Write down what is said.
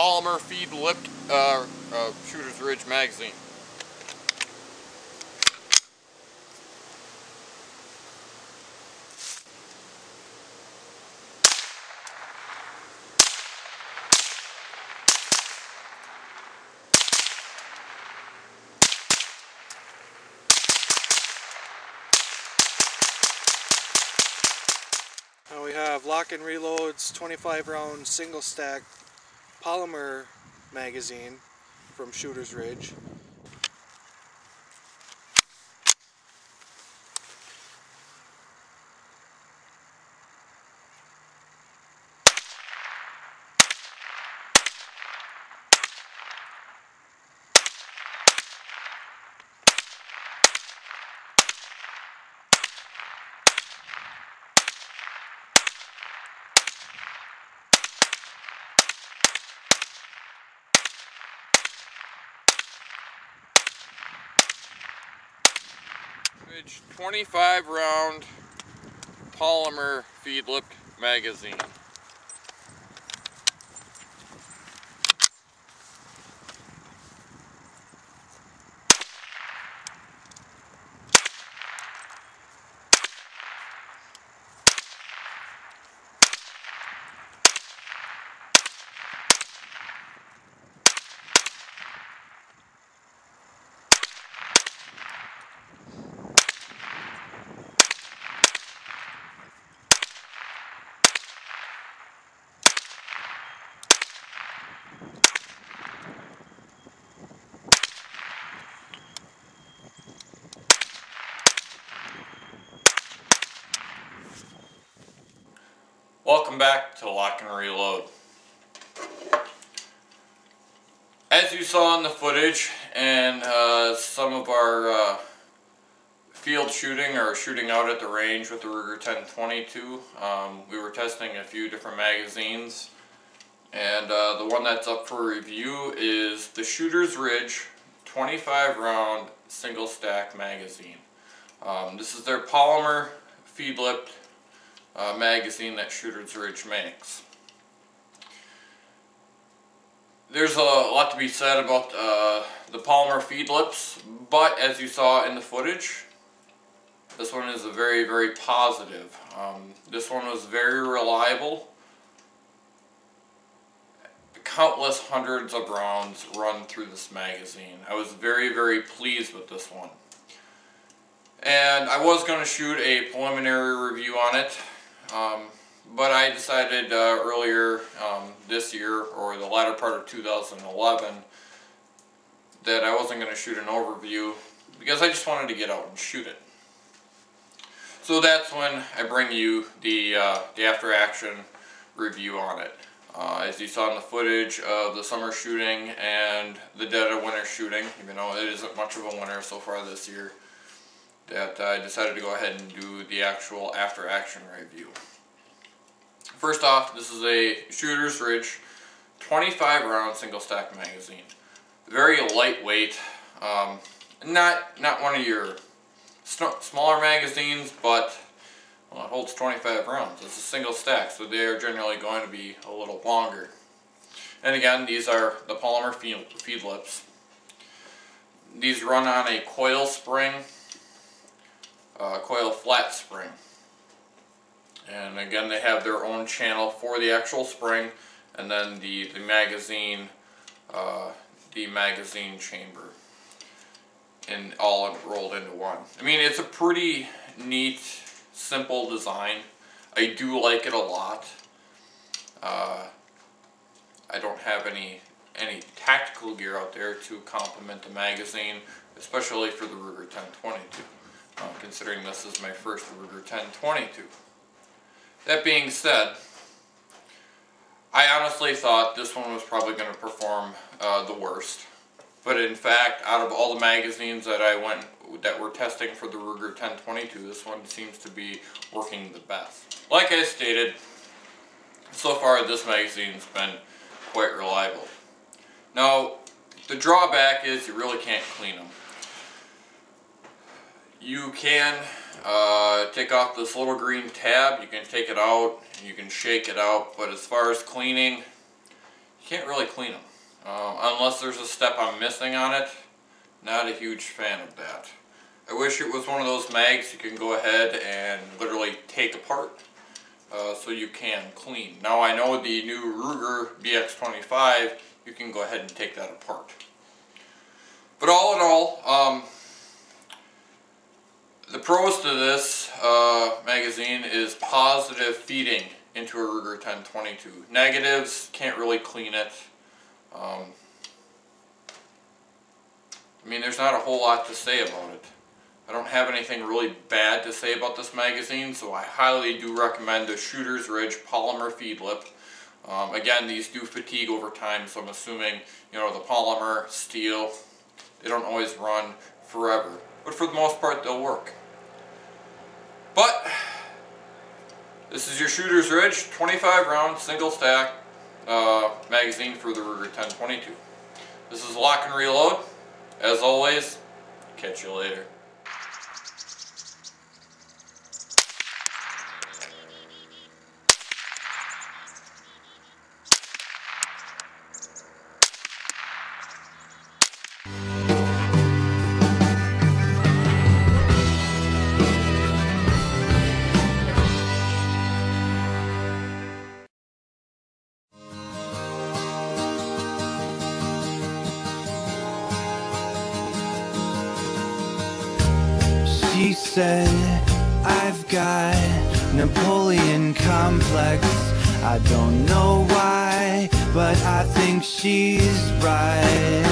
Polymer feed-lipped Shooter's Ridge magazine. Now we have LockNReload's 25 round single stack polymer magazine from Shooter's Ridge. Ridge 25 round polymer feed-lipped magazine. Welcome back to LockNReload. As you saw in the footage and some of our field shooting or shooting out at the range with the Ruger 1022, we were testing a few different magazines, and the one that's up for review is the Shooter's Ridge 25 round single stack magazine. This is their polymer feed-lipped magazine that Shooter's Ridge makes. There's a lot to be said about the polymer feed lips, but as you saw in the footage, this one is a very, very positive. This one was very reliable. Countless hundreds of rounds run through this magazine. I was very, very pleased with this one. And I was going to shoot a preliminary review on it, but I decided earlier this year, or the latter part of 2011, that I wasn't going to shoot an overview because I just wanted to get out and shoot it. So that's when I bring you the after action review on it. As you saw in the footage of the summer shooting and the dead of winter shooting, even though it isn't much of a winter so far this year, that I decided to go ahead and do the actual after action review. First off, this is a Shooter's Ridge 25 round single stack magazine. Very lightweight, not one of your smaller magazines, but well, it holds 25 rounds. It's a single stack, so they are generally going to be a little longer. And again, these are the polymer feed lips. These run on a coil spring, coil flat spring. And again, they have their own channel for the actual spring, and then the magazine chamber, and all rolled into one. I mean, it's a pretty neat, simple design. I do like it a lot. I don't have any tactical gear out there to complement the magazine, especially for the Ruger 1022. Considering this is my first Ruger 1022. That being said, I honestly thought this one was probably going to perform the worst. But in fact, out of all the magazines that were testing for the Ruger 1022, this one seems to be working the best. Like I stated, so far this magazine's been quite reliable. Now, the drawback is you really can't clean them. You can take off this little green tab, you can take it out, and you can shake it out, but as far as cleaning, you can't really clean them. Unless there's a step I'm missing on it. Not a huge fan of that. I wish it was one of those mags you can go ahead and literally take apart so you can clean. Now I know the new Ruger BX25, you can go ahead and take that apart. But all in all, the pros to this magazine is positive feeding into a Ruger 1022. Negatives, can't really clean it. I mean, there's not a whole lot to say about it. I don't have anything really bad to say about this magazine, so I highly do recommend the Shooter's Ridge Polymer feed lip. Again, these do fatigue over time, so I'm assuming, you know, the polymer, steel, they don't always run forever. But for the most part, they'll work. But this is your Shooter's Ridge 25 round single stack magazine for the Ruger 1022. This is Lock and Reload. As always, catch you later. She said, I've got Napoleon complex. I don't know why, but I think she's right.